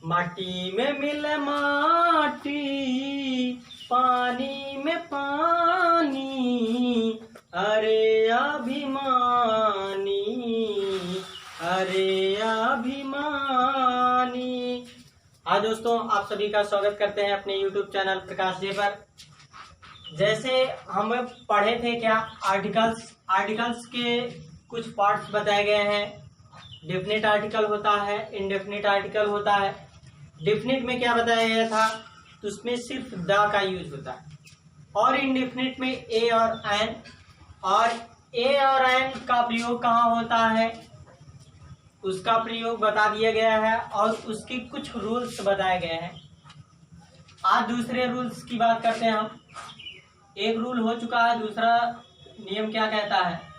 माटी में मिले माटी, पानी में पानी, अरे अभिमानी, अरे अभिमानी। आज दोस्तों आप सभी का स्वागत करते हैं अपने YouTube चैनल प्रकाश डे पर। जैसे हम पढ़े थे क्या आर्टिकल्स के कुछ पार्ट्स बताए गए हैं। डेफिनेट आर्टिकल होता है, इनडेफिनेट आर्टिकल होता है। डेफिनेट में क्या बताया गया था, तो उसमें सिर्फ द का यूज होता है, और इनडेफिनेट में ए और एन। और ए और एन का प्रयोग कहाँ होता है उसका प्रयोग बता दिया गया है, और उसके कुछ रूल्स बताए गए हैं। आज दूसरे रूल्स की बात करते हैं हम। एक रूल हो चुका है, दूसरा नियम क्या कहता है,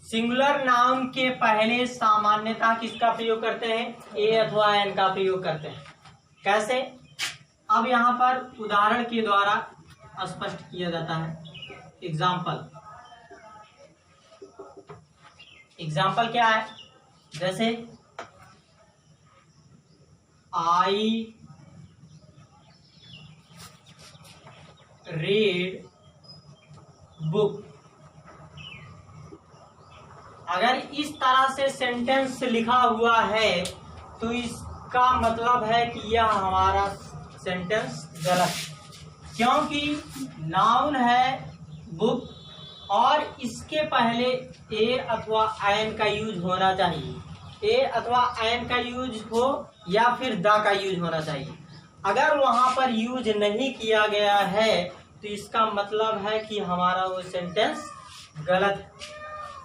सिंगुलर नाउन के पहले सामान्यतः किसका प्रयोग करते हैं, ए अथवा एन का प्रयोग करते हैं। कैसे, अब यहाँ पर उदाहरण के द्वारा स्पष्ट किया जाता है। एग्जाम्पल क्या है, जैसे आई रीड बुक। अगर इस तरह से सेंटेंस लिखा हुआ है तो इसका मतलब है कि यह हमारा सेंटेंस गलत, क्योंकि नाउन है बुक और इसके पहले ए अथवा एन का यूज होना चाहिए। ए अथवा एन का यूज हो या फिर द का यूज होना चाहिए। अगर वहां पर यूज नहीं किया गया है तो इसका मतलब है कि हमारा वो सेंटेंस गलत है।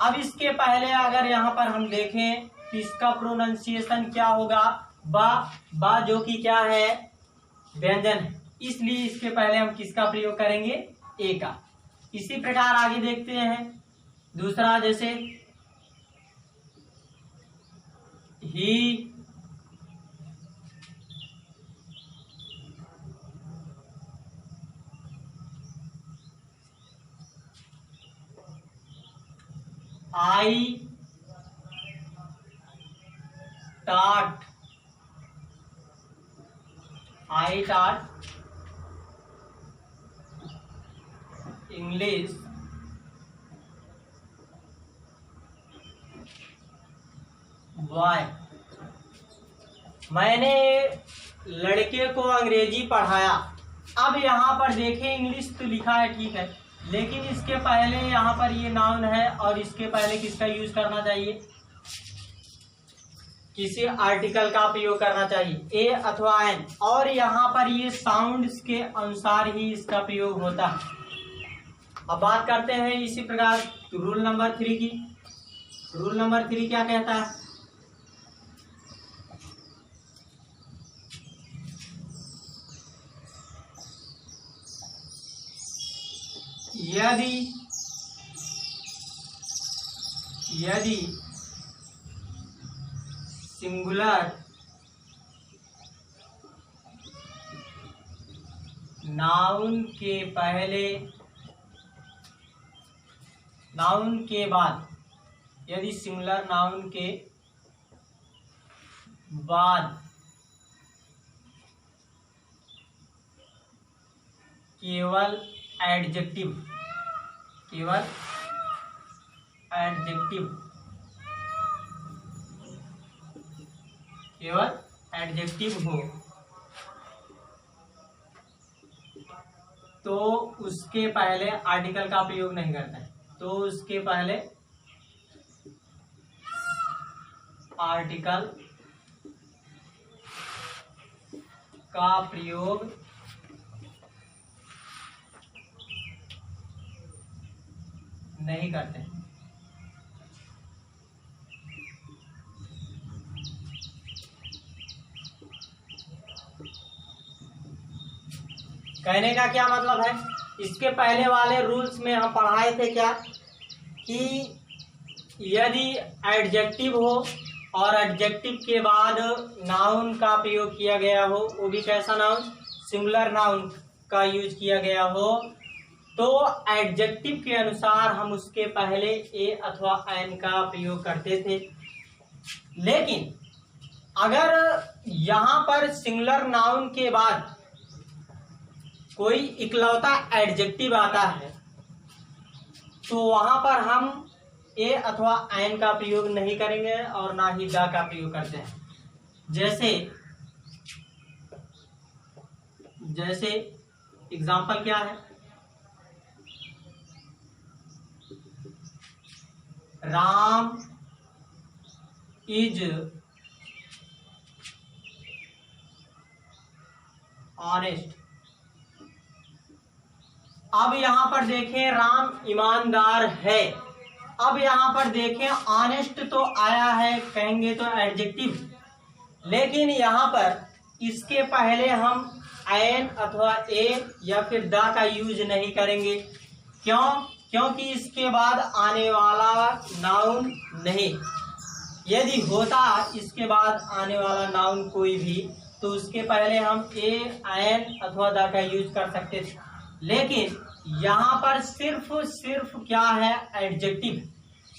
अब इसके पहले अगर यहाँ पर हम देखें तो इसका प्रोनाउंसिएशन क्या होगा, बा जो कि क्या है, व्यंजन है, इसलिए इसके पहले हम किसका प्रयोग करेंगे, ए का। इसी प्रकार आगे देखते हैं दूसरा, जैसे ही I taught English boy। मैंने लड़के को अंग्रेजी पढ़ाया। अब यहाँ पर देखें, इंग्लिश तो लिखा है ठीक है, लेकिन इसके पहले यहाँ पर ये नाउन है और इसके पहले किसका यूज करना चाहिए, किसी आर्टिकल का प्रयोग करना चाहिए, ए अथवा एन। और यहाँ पर ये साउंड्स के अनुसार ही इसका प्रयोग होता है। अब बात करते हैं इसी प्रकार रूल नंबर 3 की। रूल नंबर 3 क्या कहता है, यदि सिंगुलर नाउन के बाद, यदि सिंगुलर नाउन के बाद केवल एडजेक्टिव हो तो उसके पहले आर्टिकल का प्रयोग नहीं करता है, तो उसके पहले आर्टिकल का प्रयोग नहीं करते। कहने का क्या मतलब है, इसके पहले वाले रूल्स में हम पढ़ाए थे क्या कि यदि एडजेक्टिव हो और एडजेक्टिव के बाद नाउन का प्रयोग किया गया हो, वो भी कैसा नाउन, सिंगुलर नाउन का यूज किया गया हो, तो एडजेक्टिव के अनुसार हम उसके पहले ए अथवा एन का प्रयोग करते थे। लेकिन अगर यहाँ पर सिंगुलर नाउन के बाद कोई इकलौता एडजेक्टिव आता है तो वहां पर हम ए अथवा एन का प्रयोग नहीं करेंगे और ना ही द का प्रयोग करते हैं। जैसे एग्जाम्पल क्या है, राम इज ऑनेस्ट। अब यहां पर देखें राम ईमानदार है। अब यहां पर देखें ऑनेस्ट तो आया है, कहेंगे तो एडजेक्टिव, लेकिन यहां पर इसके पहले हम एन अथवा ए या फिर द का यूज नहीं करेंगे। क्योंकि इसके बाद आने वाला नाउन नहीं। यदि होता इसके बाद आने वाला नाउन कोई भी तो उसके पहले हम ए एन अथवा द का यूज कर सकते थे, लेकिन यहाँ पर सिर्फ क्या है, एडजेक्टिव,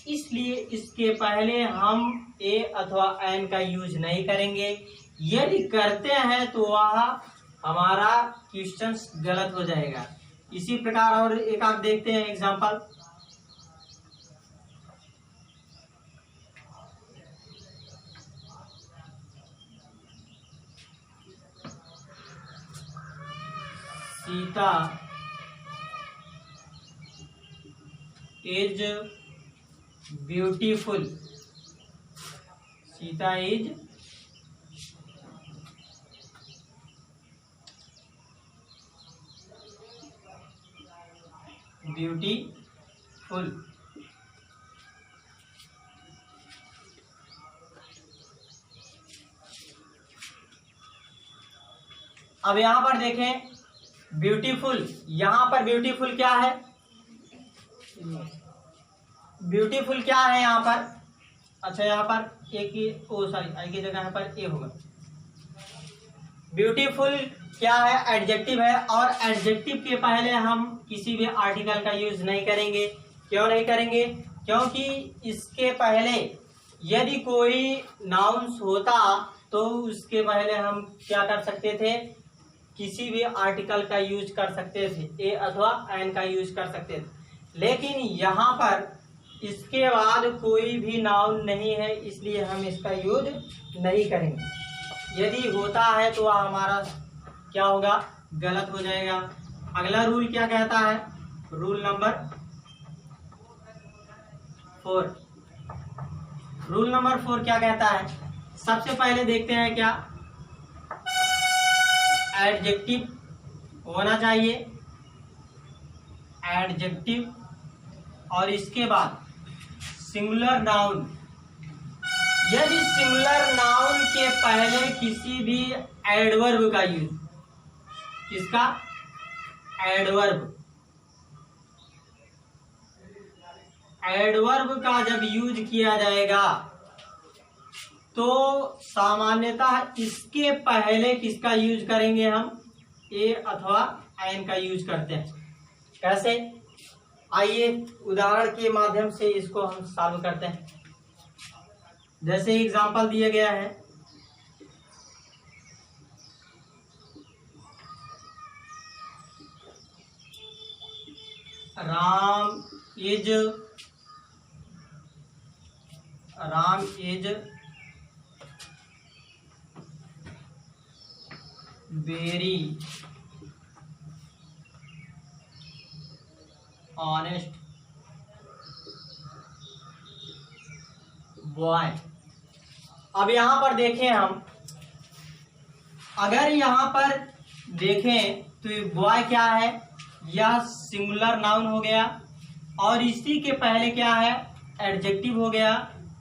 इसलिए इसके पहले हम ए अथवा एन का यूज नहीं करेंगे। यदि करते हैं तो वह हमारा क्वेश्चन गलत हो जाएगा। इसी प्रकार और एक आप देखते हैं example, Sita is beautiful. Sita is beautiful. अब यहां पर देखें ब्यूटीफुल, यहां पर ब्यूटीफुल क्या है, ब्यूटीफुल क्या है यहाँ पर, अच्छा यहाँ पर ए की आई की जगह यहाँ पर ए होगा। ब्यूटीफुल क्या है, एडजेक्टिव है, और एडजेक्टिव के पहले हम किसी भी आर्टिकल का यूज नहीं करेंगे। क्यों नहीं करेंगे, क्योंकि इसके पहले यदि कोई नाउन्स होता तो उसके पहले हम क्या कर सकते थे, किसी भी आर्टिकल का यूज कर सकते थे, ए अथवा एन का यूज कर सकते थे। लेकिन यहाँ पर इसके बाद कोई भी नाउन नहीं है, इसलिए हम इसका यूज नहीं करेंगे। यदि होता है तो वह हमारा क्या होगा, गलत हो जाएगा। अगला रूल क्या कहता है, रूल नंबर 4। रूल नंबर 4 क्या कहता है, सबसे पहले देखते हैं क्या, एडजेक्टिव होना चाहिए, एडजेक्टिव, और इसके बाद सिंगुलर नाउन। यदि सिंगुलर नाउन के पहले किसी भी एडवर्ब का यूज, किसका, एडवर्ब, एडवर्ब का जब यूज किया जाएगा तो सामान्यतः इसके पहले किसका यूज करेंगे हम, ए अथवा एन का यूज करते हैं। कैसे, आइए उदाहरण के माध्यम से इसको हम सॉल्व करते हैं। जैसे एग्जांपल दिया गया है, Ram is very honest boy. अब यहां पर देखें हम, अगर यहां पर देखें तो बॉय क्या है, यह सिंगुलर नाउन हो गया, और इसी के पहले क्या है, एडजेक्टिव हो गया,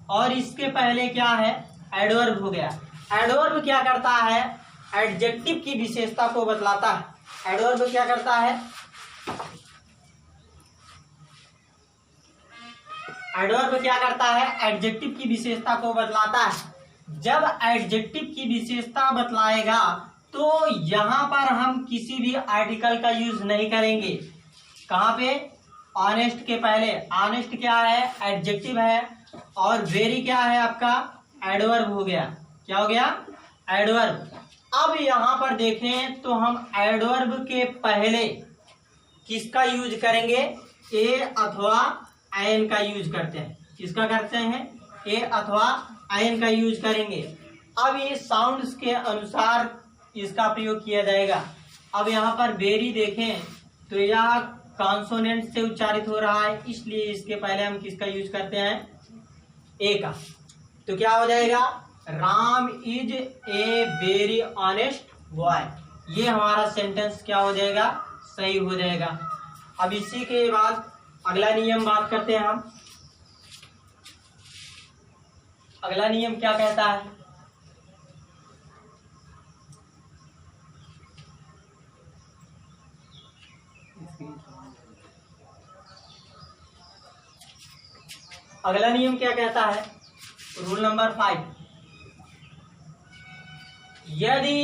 और इसके पहले क्या है, एडवर्ब हो गया। एडवर्ब क्या करता है, एडजेक्टिव की विशेषता को बतलाता है। एडवर्ब क्या करता है, एडवर्ब क्या करता है, एडजेक्टिव की विशेषता को बतलाता है। जब एडजेक्टिव की विशेषता बतलाएगा तो यहां पर हम किसी भी आर्टिकल का यूज नहीं करेंगे। कहां पे, ऑनेस्ट के पहले। ऑनेस्ट क्या है, एडजेक्टिव है, और वेरी क्या है आपका, एडवर्ब हो गया। क्या हो गया, एडवर्ब। अब यहाँ पर देखें तो हम एडवर्ब के पहले किसका यूज करेंगे? ए अथवा एन का यूज करते हैं। किसका करते हैं? ए अथवा एन का यूज करेंगे। अब ये साउंड्स के अनुसार इसका प्रयोग किया जाएगा। अब यहाँ पर बेरी देखें तो यह कॉन्सोनेंट से उच्चारित हो रहा है, इसलिए इसके पहले हम किसका यूज करते हैं? ए का। तो क्या हो जाएगा? Ram is a very honest boy. ये हमारा सेंटेंस क्या हो जाएगा? सही हो जाएगा। अब इसी के बाद अगला नियम बात करते हैं हम। अगला नियम क्या कहता है? अगला नियम क्या कहता है? रूल नंबर 5, यदि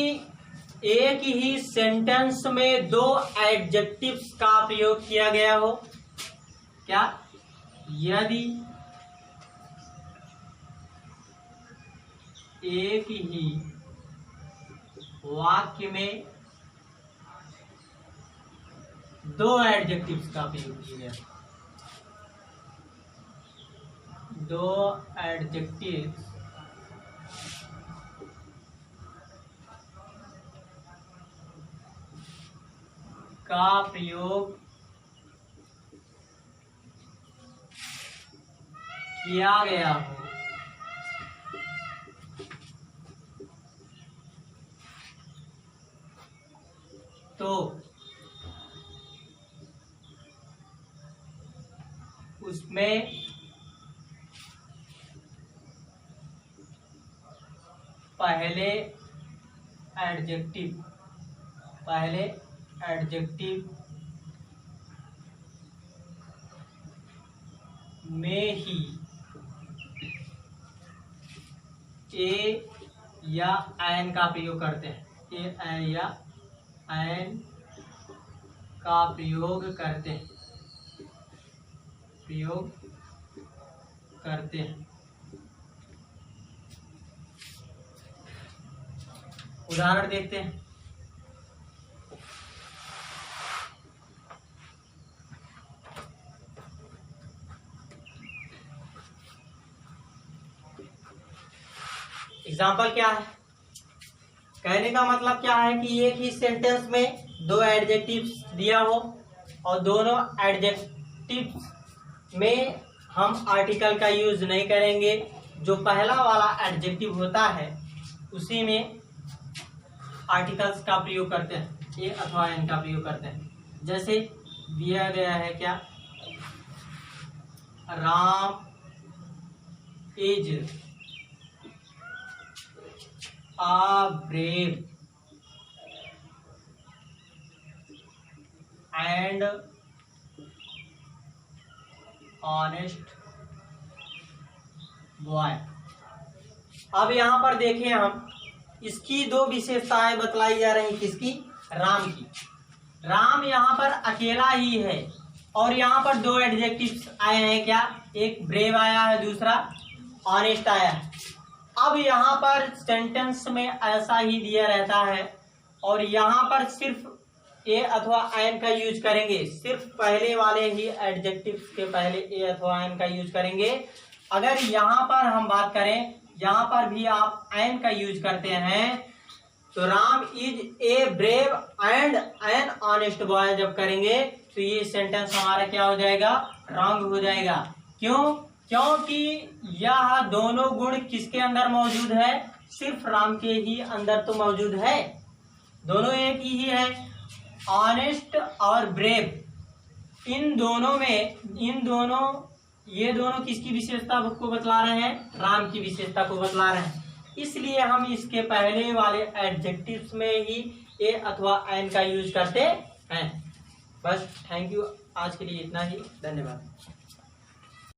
एक ही सेंटेंस में दो एडजेक्टिव्स का प्रयोग किया गया हो। क्या? यदि एक ही वाक्य में दो एडजेक्टिव्स का प्रयोग किया गया, दो एडजेक्टिव्स का प्रयोग किया गया हो तो उसमें पहले एडजेक्टिव में ही ए या एन का प्रयोग करते हैं। ए या एन का प्रयोग करते हैं। उदाहरण देखते हैं। एग्जाम्पल क्या है? कहने का मतलब क्या है कि एक ही सेंटेंस में दो एडजेक्टिव्स दिया हो और दोनों एडजेक्टिव्स में हम आर्टिकल का यूज नहीं करेंगे। जो पहला वाला एडजेक्टिव होता है उसी में आर्टिकल्स का प्रयोग करते हैं, ए अथवा एन का प्रयोग करते हैं। जैसे दिया गया है क्या? Ram is a brave and honest boy। अब यहाँ पर देखें हम, इसकी दो विशेषताएं बतलाई जा रही। किसकी? राम की। राम यहाँ पर अकेला ही है और यहाँ पर दो एडजेक्टिव्स आए हैं। क्या? एक ब्रेव आया है, दूसरा ऑनेस्ट आया है। अब यहाँ पर सेंटेंस में ऐसा ही दिया रहता है और यहाँ पर सिर्फ ए अथवा एन का यूज करेंगे। सिर्फ पहले वाले ही एडजेक्टिव्स के पहले ए अथवा एन का यूज करेंगे। अगर यहाँ पर हम बात करें, यहाँ पर भी आप एन का यूज करते हैं तो Ram is a brave and an honest boy जब करेंगे तो ये सेंटेंस हमारा क्या हो जाएगा? रॉन्ग हो जाएगा। क्यों? क्योंकि यह दोनों गुण किसके अंदर मौजूद है? सिर्फ राम के ही अंदर तो मौजूद है। दोनों एक ही है। ऑनेस्ट और ब्रेव, इन दोनों में ये दोनों किसकी विशेषता को बतला रहे हैं? राम की विशेषता को बतला रहे हैं। इसलिए हम इसके पहले वाले एडजेक्टिव्स में ही ए अथवा एन का यूज करते हैं। बस, थैंक यू। आज के लिए इतना ही। धन्यवाद।